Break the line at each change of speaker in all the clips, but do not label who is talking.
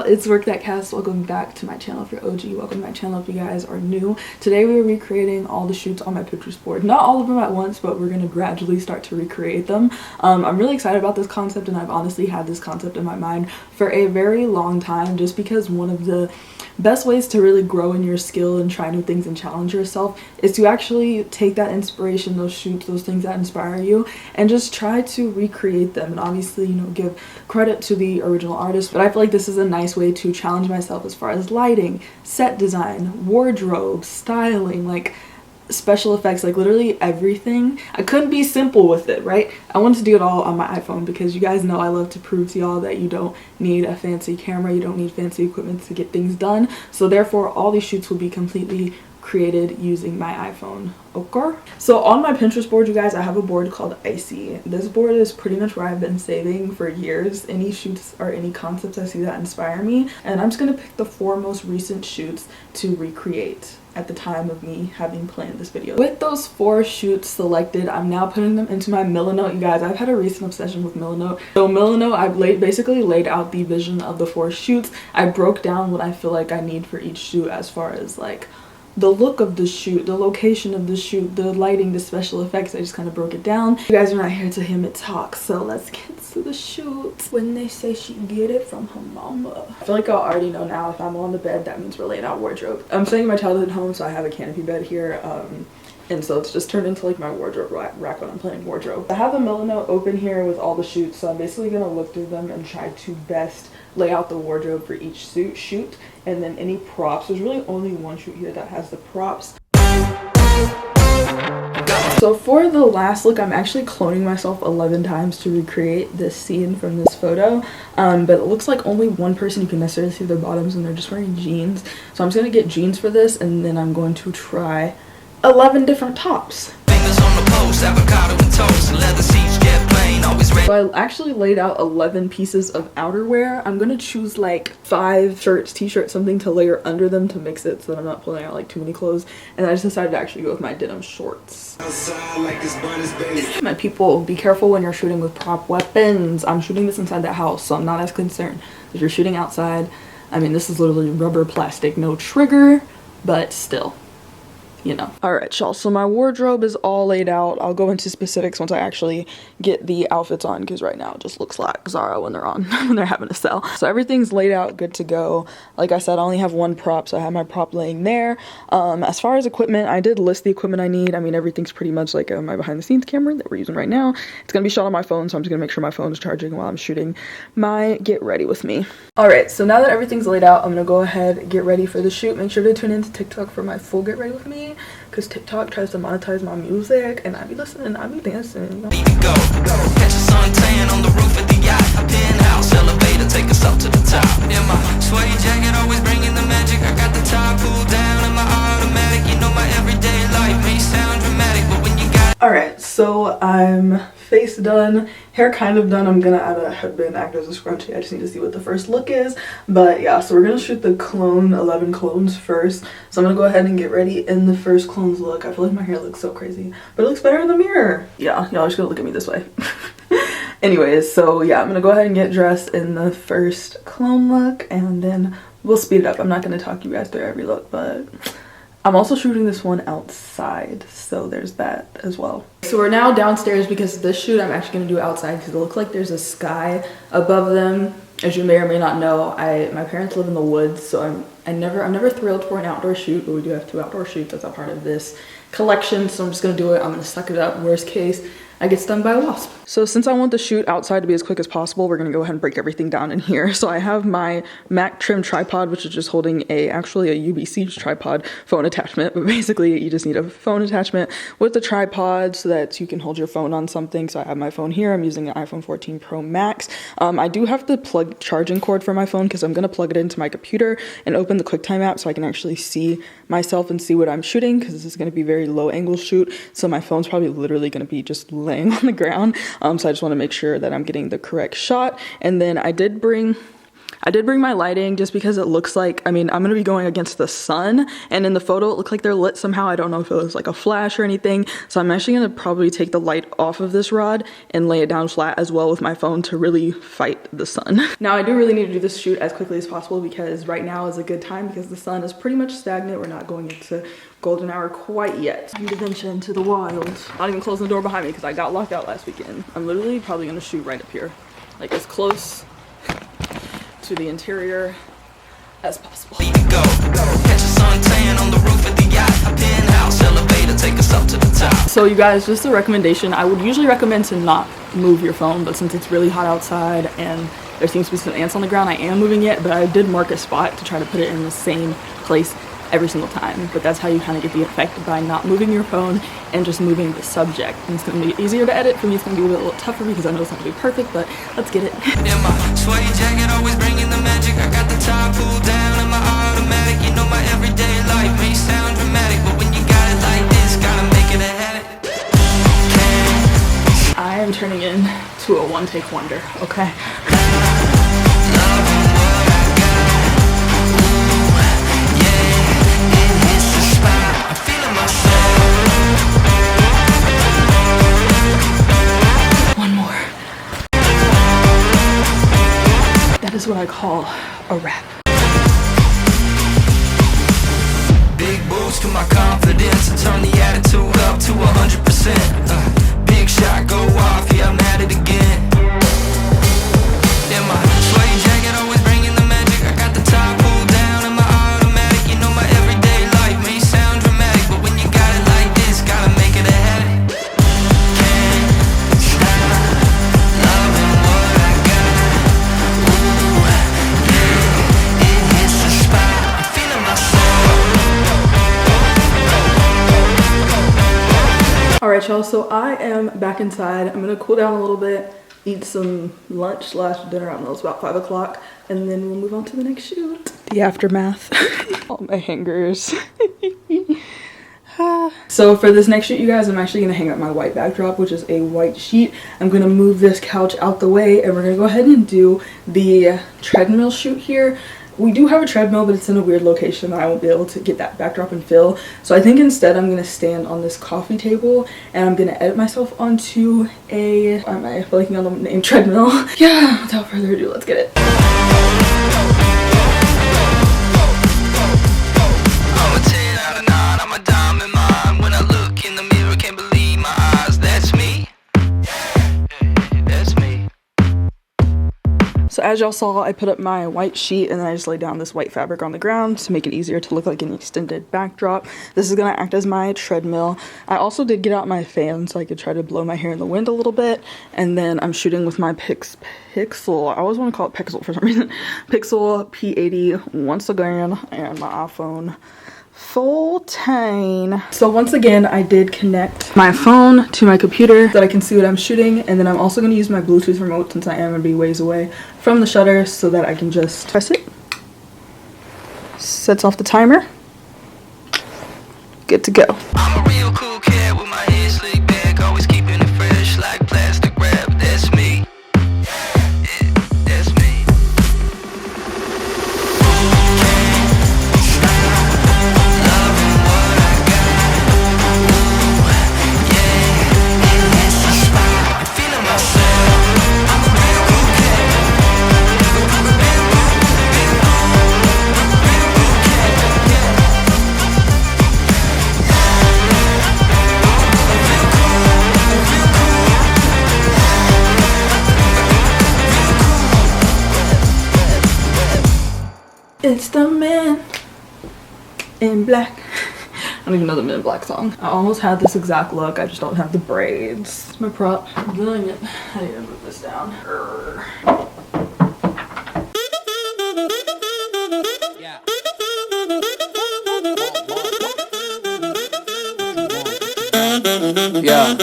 it's workthatcass. Welcome back to my channel if you're OG. Welcome to my channel if you guys are new. Today we're recreating all the shoots on my Pinterest board. Not all of them at once, but we're gonna gradually start to recreate them. I'm really excited about this concept, and I've honestly had this concept in my mind for a very long time, just because one of the best ways to really grow in your skill and try new things and challenge yourself is to actually take that inspiration, those shoots, those things that inspire you, and just try to recreate them. And obviously, you know, give credit to the original artist, but I feel like this is a nice way to challenge myself as far as lighting, set design, wardrobe, styling, like special effects, like literally everything. I couldn't be simple with it, right? I wanted to do it all on my iPhone because you guys know I love to prove to y'all that you don't need a fancy camera, you don't need fancy equipment to get things done. So therefore all these shoots will be completely created using my iPhone. Okay, so on my Pinterest board, you guys, I have a board called Icy. This board is pretty much where I've been saving for years any shoots or any concepts I see that inspire me, and I'm just gonna pick the 4 most recent shoots to recreate at the time of me having planned this video. With those 4 shoots selected, I'm now putting them into my Milanote. You guys, I've had a recent obsession with Milanote. So Milanote, I've basically laid out the vision of the 4 shoots. I broke down what I feel like I need for each shoot as far as like the look of the shoot, the location of the shoot, the lighting, the special effects. I just kind of broke it down. You guys are not here to hear me talk, so let's get to the shoot. When they say she get it from her mama. I feel like y'all already know now, if I'm on the bed, that means we're laying out wardrobe. I'm staying in my childhood home, so I have a canopy bed here. And so it's just turned into like my wardrobe rack when I'm playing wardrobe. I have the Milanote open here with all the shoots, so I'm basically gonna look through them and try to best lay out the wardrobe for each shoot, and then any props. There's really only one shoot here that has the props. So for the last look, I'm actually cloning myself 11 times to recreate this scene from this photo, but it looks like only one person you can necessarily see their bottoms, and they're just wearing jeans. So I'm just gonna get jeans for this, and then I'm going to try 11 different tops. Fingers on the post, avocado and toast, leather seats, jet plane, always ready. So I actually laid out 11 pieces of outerwear. I'm gonna choose like 5 shirts, t-shirts, something to layer under them to mix it so that I'm not pulling out like too many clothes. And I just decided to actually go with my denim shorts. My people, be careful when you're shooting with prop weapons. I'm shooting this inside the house, so I'm not as concerned. If you're shooting outside, I mean, this is literally rubber plastic, no trigger, but still, you know. All right, y'all, so my wardrobe is all laid out. I'll go into specifics once I actually get the outfits on, because right now it just looks like Zara when they're on, when they're having a sale. So everything's laid out, good to go. Like I said, I only have 1 prop, so I have my prop laying there. As far as equipment, I did list the equipment I need. I mean, everything's pretty much like my behind the scenes camera that we're using right now. It's gonna be shot on my phone, so I'm just gonna make sure my phone is charging while I'm shooting my get ready with me. All right, so now that everything's laid out, I'm gonna go ahead and get ready for the shoot. Make sure to tune into TikTok for my full get ready with me, because TikTok tries to monetize my music, and I be listening, I be dancing. Go. Catch a suntan on the roof of the yacht, a penthouse elevator, take us up to the top. In my sweaty jacket, always bringing the magic. I got the top pulled down in my automatic. You know my everyday life may sound dramatic, but when you got. All right, so I'm face done, hair kind of done. I'm gonna add a headband, act as a scrunchie. I just need to see what the first look is. But yeah, so we're gonna shoot the 11 clones first. So I'm gonna go ahead and get ready in the first clones look. I feel like my hair looks so crazy, but it looks better in the mirror. Yeah, y'all just gonna look at me this way. Anyways, so yeah, I'm gonna go ahead and get dressed in the first clone look, and then we'll speed it up. I'm not gonna talk you guys through every look, but I'm also shooting this one outside, so there's that as well. So we're now downstairs because this shoot I'm actually going to do outside, because it looks like there's a sky above them. As you may or may not know, my parents live in the woods, so I'm never thrilled for an outdoor shoot, but we do have 2 outdoor shoots that's a part of this collection, so I'm just going to do it. I'm going to suck it up. Worst case, I get stung by a wasp. So since I want the shoot outside to be as quick as possible, we're gonna go ahead and break everything down in here. So I have my Mac trim tripod, which is just holding actually a UBC tripod phone attachment, but basically you just need a phone attachment with the tripod so that you can hold your phone on something. So I have my phone here. I'm using an iPhone 14 Pro Max. I do have the plug charging cord for my phone because I'm gonna plug it into my computer and open the QuickTime app so I can actually see myself and see what I'm shooting, because this is gonna be a very low angle shoot. So my phone's probably literally gonna be just laying on the ground. So I just want to make sure that I'm getting the correct shot. And then I I did bring my lighting just because it looks like, I mean, I'm gonna be going against the sun, and in the photo it looked like they're lit somehow. I don't know if it was like a flash or anything, so I'm actually gonna probably take the light off of this rod and lay it down flat as well with my phone to really fight the sun. Now I do really need to do this shoot as quickly as possible because right now is a good time because the sun is pretty much stagnant. We're not going into golden hour quite yet. Time to venture into the wild. Not even closing the door behind me because I got locked out last weekend. I'm literally probably gonna shoot right up here, like as close to the interior as possible.
Catch a suntan on the roof of the yacht, a penthouse elevator, take us up to the top.
So you guys, just a recommendation. I would usually recommend to not move your phone, but since it's really hot outside and there seems to be some ants on the ground, I am moving it, but I did mark a spot to try to put it in the same place every single time. But that's how you kind of get the effect by not moving your phone and just moving the subject. And it's going to be easier to edit. For me, it's going to be a little tougher because I know it's not going to be perfect, but let's get it.
In my sweaty jacket, always bringing the magic. I got the top pulled down and my automatic. You know my everyday life may sound dramatic, but when you got it like this, gotta make it a habit.
I am turning into a one-take wonder, okay? That is what I call a rap.
Big boost to my confidence and turn the attitude up to 100%. Big shot, go off, yeah, I'm at it again. In my sweaty jacket, always bringing the magic. I got the top pulled down and my automatic. You know my everyday life may sound dramatic, but when you got it like this, gotta make it a habit. Can't stop loving what I got. Ooh, yeah, it hits the spot. I'm feeling my soul.
Alright y'all, so I am back inside. I'm gonna cool down a little bit, eat some lunch / dinner. I don't know, it's about 5 o'clock, and then we'll move on to the next shoot. The aftermath. All my hangers. So for this next shoot, you guys, I'm actually gonna hang up my white backdrop, which is a white sheet. I'm gonna move this couch out the way, and we're gonna go ahead and do the treadmill shoot here. We do have a treadmill, but it's in a weird location that I won't be able to get that backdrop and fill. So I think instead I'm gonna stand on this coffee table and I'm gonna edit myself onto a, why am I blanking on the name, treadmill? Yeah, without further ado, let's get it.
I'm a 10 out of 9, I'm a diamond mine. When I look in the mirror, can't believe my eyes. That's me. That's me.
So as y'all saw, I put up my white sheet and then I just laid down this white fabric on the ground to make it easier to look like an extended backdrop. This is gonna act as my treadmill. I also did get out my fan so I could try to blow my hair in the wind a little bit. And then I'm shooting with my Pixel, I always want to call it Pixel for some reason, Pixel P80 once again, and my iPhone 14. So once again, I did connect my phone to my computer so that I can see what I'm shooting, and then I'm also going to use my Bluetooth remote since I am going to be ways away from the shutter so that I can just press it. Sets off the timer. Good to go.
I'm a real cool cat with my hair slicked back, always keeping it fresh like plastic wrap. That's me. Yeah, that's me. Loving what I got. Ooh, yeah, it hits the spot. I'm feeling myself. I'm a real cool cat. I'm a real cool cat.
It's the man in black. I don't even know the Men in Black song. I almost had this exact look, I just don't have the braids. It's my prop. I'm doing it. I need to move this down.
Yeah,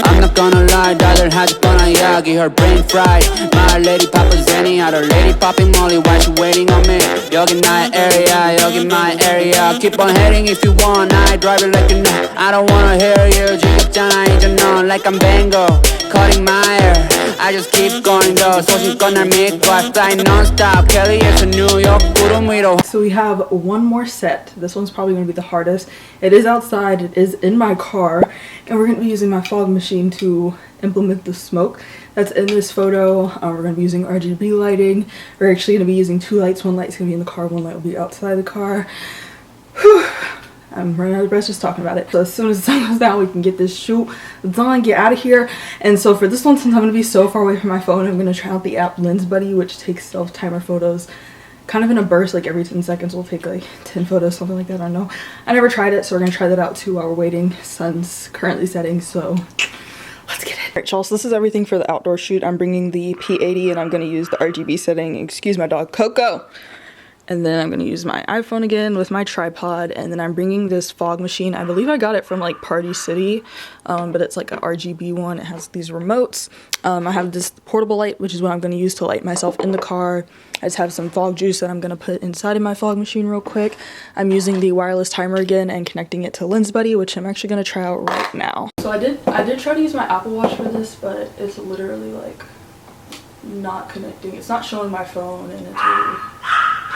I'm not gonna lie, daughter had to put on Yagi, her brain fried. My lady Papa Zenny, had her lady popping Molly while she waiting on me. Yogi my area, yogi my area. Keep on heading if you want, I drive it like a night. I don't wanna hear you, 있잖아 이제 넌 like I'm Bango cutting my hair I just keep going though 소신껏 날 믿고 I fly non-stop Kelly에서 뉴욕 구름 위로.
So we have one more set. This one's probably going to be the hardest. It is outside, it is in my car, and we're going to be using my fog machine to implement the smoke that's in this photo. We're going to be using RGB lighting. We're actually going to be using 2 lights. One light's going to be in the car, one light will be outside the car. Whew. I'm running out of breath just talking about it. So as soon as the sun goes down, we can get this shoot done, get out of here. And so for this one, since I'm going to be so far away from my phone, I'm going to try out the app Lens Buddy, which takes self-timer photos kind of in a burst, like every 10 seconds we'll take like 10 photos, something like that. I don't know. I never tried it, so we're going to try that out too while we're waiting. Sun's currently setting, so let's get it. Alright, y'all, so this is everything for the outdoor shoot. I'm bringing the P80 and I'm going to use the RGB setting. Excuse my dog, Coco. And then I'm going to use my iPhone again with my tripod. And then I'm bringing this fog machine. I believe I got it from like Party City, but it's like a RGB one. It has these remotes. I have this portable light, which is what I'm going to use to light myself in the car. I just have some fog juice that I'm going to put inside of my fog machine real quick. I'm using the wireless timer again and connecting it to Lens Buddy, which I'm actually going to try out right now. So I did try to use my Apple Watch for this, but it's literally like not connecting. It's not showing my phone, and it's really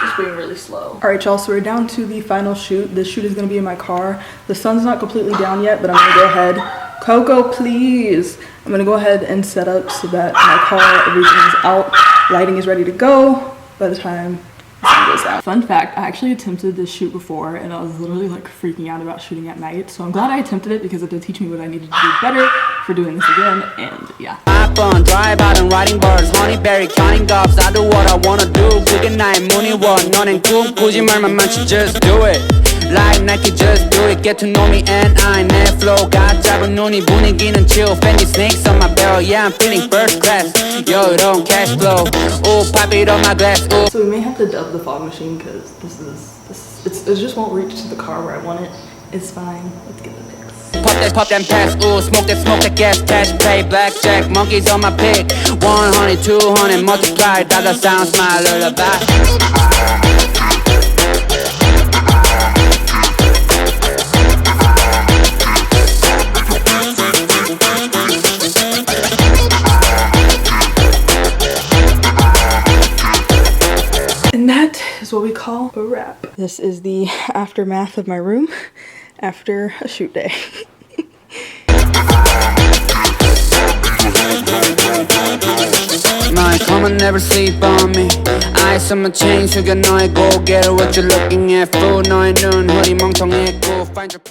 just being really slow. Alright, y'all, so we're down to the final shoot. This shoot is going to be in my car. The sun's not completely down yet, but I'm going to go ahead. Coco, please. I'm going to go ahead and set up so that my car, everything's out. Lighting is ready to go by the time the sun goes down. Fun fact, I actually attempted this shoot before, and I was literally like freaking out about shooting at night. So I'm glad I attempted it because it did teach me what I needed to do better for doing this again, and yeah.
iPhone, drive out and writing bars honeyberry, counting gobs I do what I wanna do 그게 나의 문의원 너넨 꿈꾸지 말만 많지 just do it like Nike just do it get to know me and I 내 flow가 짧은 눈이 분위기는 chill Fendi snakes on my barrel yeah I'm feeling first class yo it don't cash flow ooh pop it on my glass ooh. So
we may have to dub the fog machine because it just won't reach to the car where I want it. It's fine, let's get it fixed.
Pop that pass, ooh, smoke that gas, cash pay, blackjack, monkeys on my pick 100, 200, multiply, dollar sound, smile, lullaby
And that is what we call a wrap. This is the aftermath of my room after a shoot day.
My come and never sleep on me Eyes on my chain 숙여 너의 고개를 What you looking at fool 너의 눈 허리 멍청했고 Find your